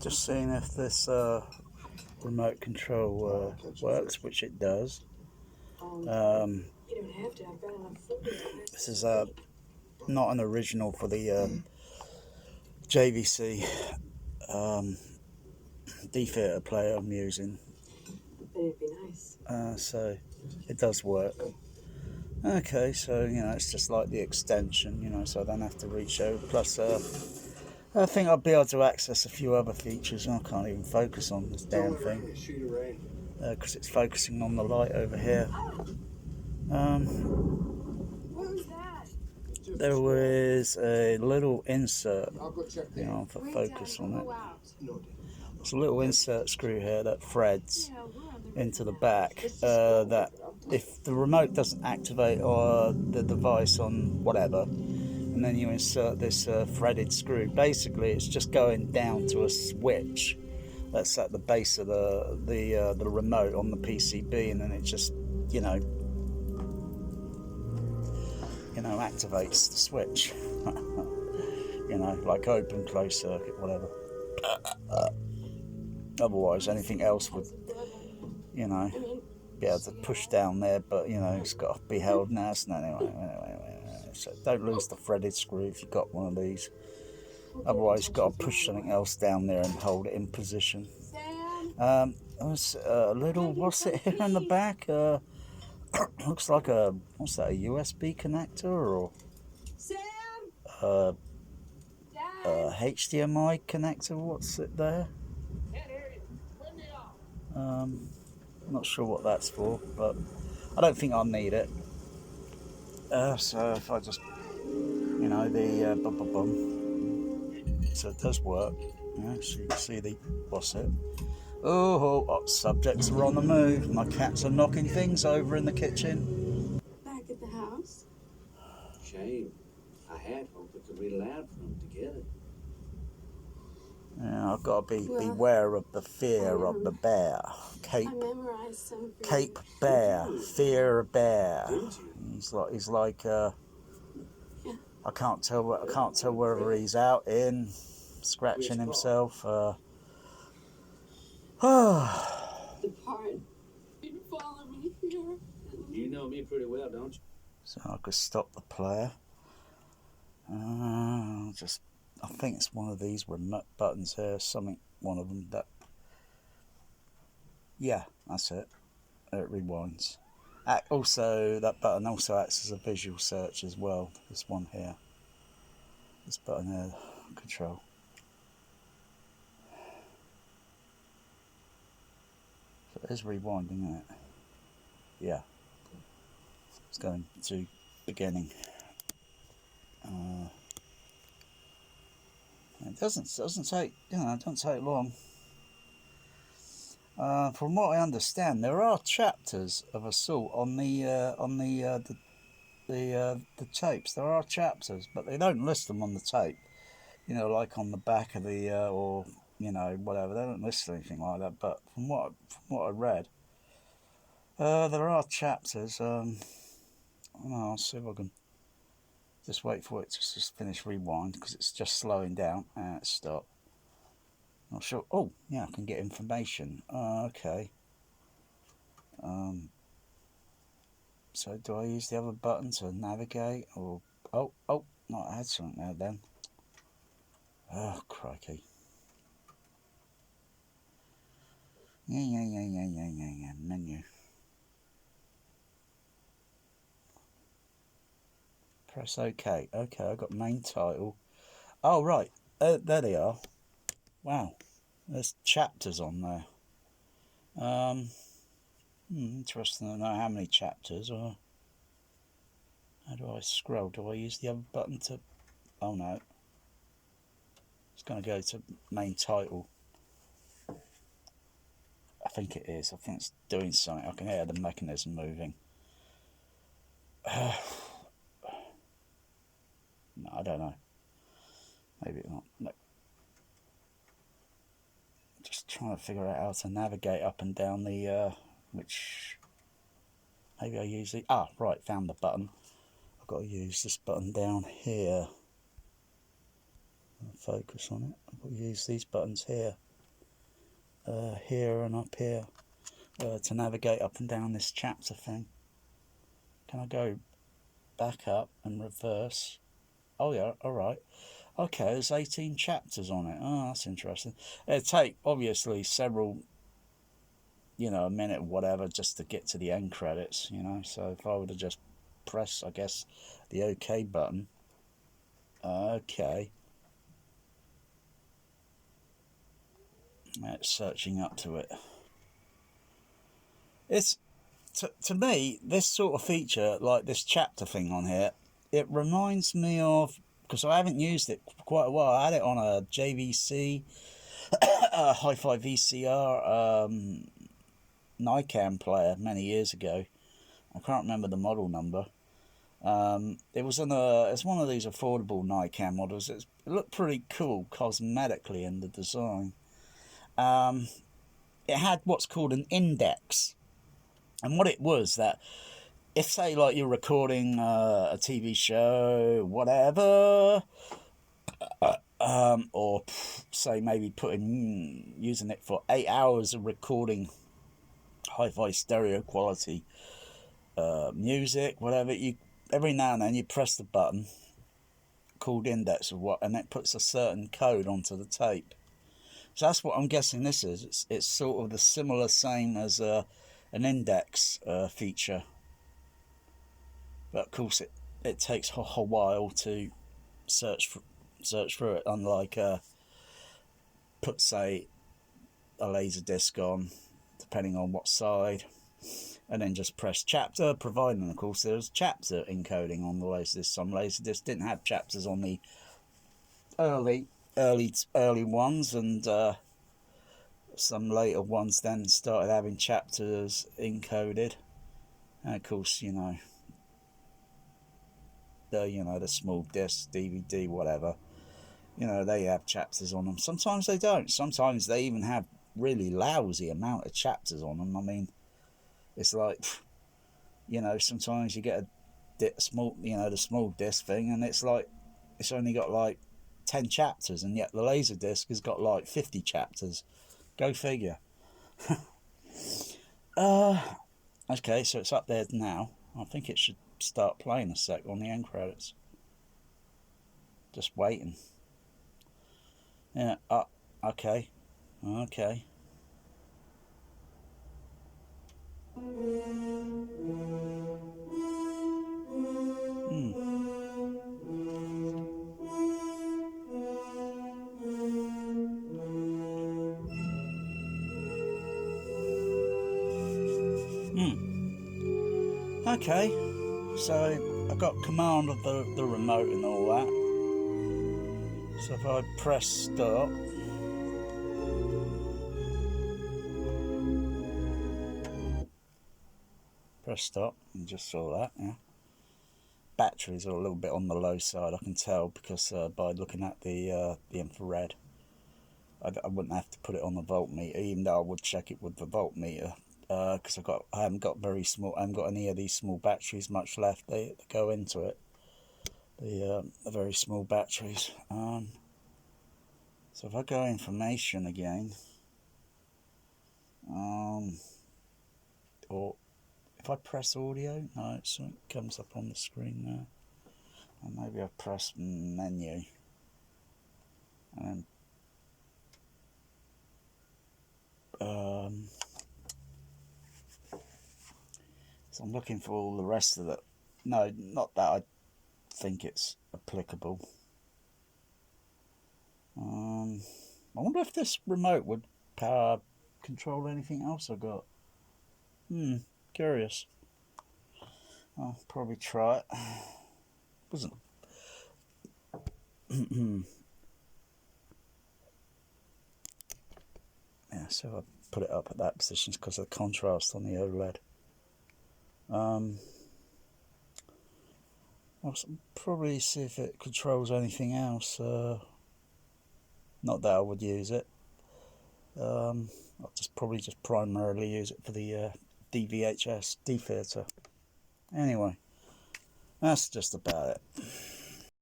Just seeing if this remote control works, which it does. This is not an original for the JVC D-theatre player I'm using. It'd be nice. So it does work. Okay, so it's just like the extension, so I don't have to reach over. Plus, I think I'll be able to access a few other features. I can't even focus on this damn thing because it's focusing on the light over here. What was that? There was a little insert, for focus on it. There's a little insert screw here that threads into the back that if the remote doesn't activate or the device on whatever, and then you insert this threaded screw, basically it's just going down to a switch that's at the base of the remote on the PCB, and then it just activates the switch. Like open, close circuit, whatever. Otherwise, anything else would, be able to push down there, but it's got to be held nice. No, anyway. So don't lose the threaded screw if you've got one of these. Otherwise, you've got to push something else down there and hold it in position. There's a little, what's it here in the back? Looks like what's that, a USB connector or HDMI connector? What's it there? Not sure what that's for, but I don't think I'll need it. So if I just, so it does work. So you can see what's it? Oh, subjects are on the move. My cats are knocking things over in the kitchen. Back at the house? Shame. I had hoped it could read aloud for them together. Yeah, I've got to beware of the fear of the bear. I memorized some. Cape Bear, Fear Bear. He's like I can't tell whether he's out in scratching himself. The part didn't follow me here. You know me pretty well, don't you? So I could stop the player. I think it's one of these remote buttons here. One of them that. Yeah, that's it. It rewinds. Also, that button also acts as a visual search as well. This one here. This button here, control. So it is rewinding, isn't it? Yeah. It's going to beginning. It doesn't take it doesn't take long. From what I understand, there are chapters of Assault on the tapes. There are chapters, but they don't list them on the tape. Like on the back of the or whatever. They don't list anything like that. But from what I read, there are chapters. I'll see if I can just wait for it to just finish rewind because it's just slowing down and it's stopped. Not sure. Oh, yeah, I can get information. Okay. So do I use the other button to navigate or? Oh, no, I had something there then. Oh, crikey. Yeah. Menu. Press OK. Okay, I got main title. Oh, right. There they are. Wow. There's chapters on there. Interesting to know how many chapters. Or how do I scroll? Do I use the other button to? Oh no. It's going to go to main title. I think it is. I think it's doing something. I can hear the mechanism moving. No, I don't know. Maybe not. No. Just trying to figure out how to navigate up and down the which maybe I use the right, found the button. I've got to use this button down here. Focus on it. I've got to use these buttons here. here and up here to navigate up and down this chapter thing. Can I go back up and reverse? Oh yeah, alright. Okay, there's 18 chapters on it. Oh, that's interesting. It'd take, obviously, several, a minute or whatever just to get to the end credits, So if I would have just pressed, I guess, the OK button. Okay. It's searching up to it. It's, to me, this sort of feature, like this chapter thing on here, it reminds me of, because I haven't used it for quite a while. I had it on a JVC, hi-fi VCR, Nikon player many years ago. I can't remember the model number. It was it's one of these affordable Nikon models. It looked pretty cool cosmetically in the design. It had what's called an index, and what it was that if, say, like you're recording a TV show, whatever, or say maybe using it for 8 hours of recording hi-fi stereo quality music, whatever, you every now and then you press the button called index or what, and it puts a certain code onto the tape. So that's what I'm guessing this is. It's sort of the similar same as an index feature, but of course it takes a whole while to search through it. Unlike put, say, a laser disc on, depending on what side, and then just press chapter, providing of course there's chapter encoding on the laserdisc. Some laserdiscs didn't have chapters on the early ones, and some later ones then started having chapters encoded. And of course, the small discs, DVD, whatever, they have chapters on them. Sometimes they don't. Sometimes they even have really lousy amount of chapters on them. I mean, it's like, sometimes you get the small disc thing, and it's like it's only got like 10 chapters, and yet the laser disc has got like 50 chapters. Go figure. Okay, so it's up there now. I think it should start playing a sec on the end credits. Just waiting. Yeah. Okay. Okay, so I got command of the remote and all that. So if I press stop, and just saw that, yeah. Batteries are a little bit on the low side, I can tell, because by looking at the infrared, I wouldn't have to put it on the voltmeter, even though I would check it with the voltmeter, because I haven't got any of these small batteries much left. They go into it, the very small batteries. So if I go information again, or if I press audio, no, it comes up on the screen now. And maybe I press menu, and so I'm looking for all the rest of it. No, not that I think it's applicable. I wonder if this remote would power control anything else I got. Curious. I'll probably try it. Wasn't. Yeah, so I put it up at that position because of the contrast on the OLED. I'll probably see if it controls anything else. Not that I would use it. I'll probably just primarily use it for the DVHS, D-Theater. Anyway, that's just about it.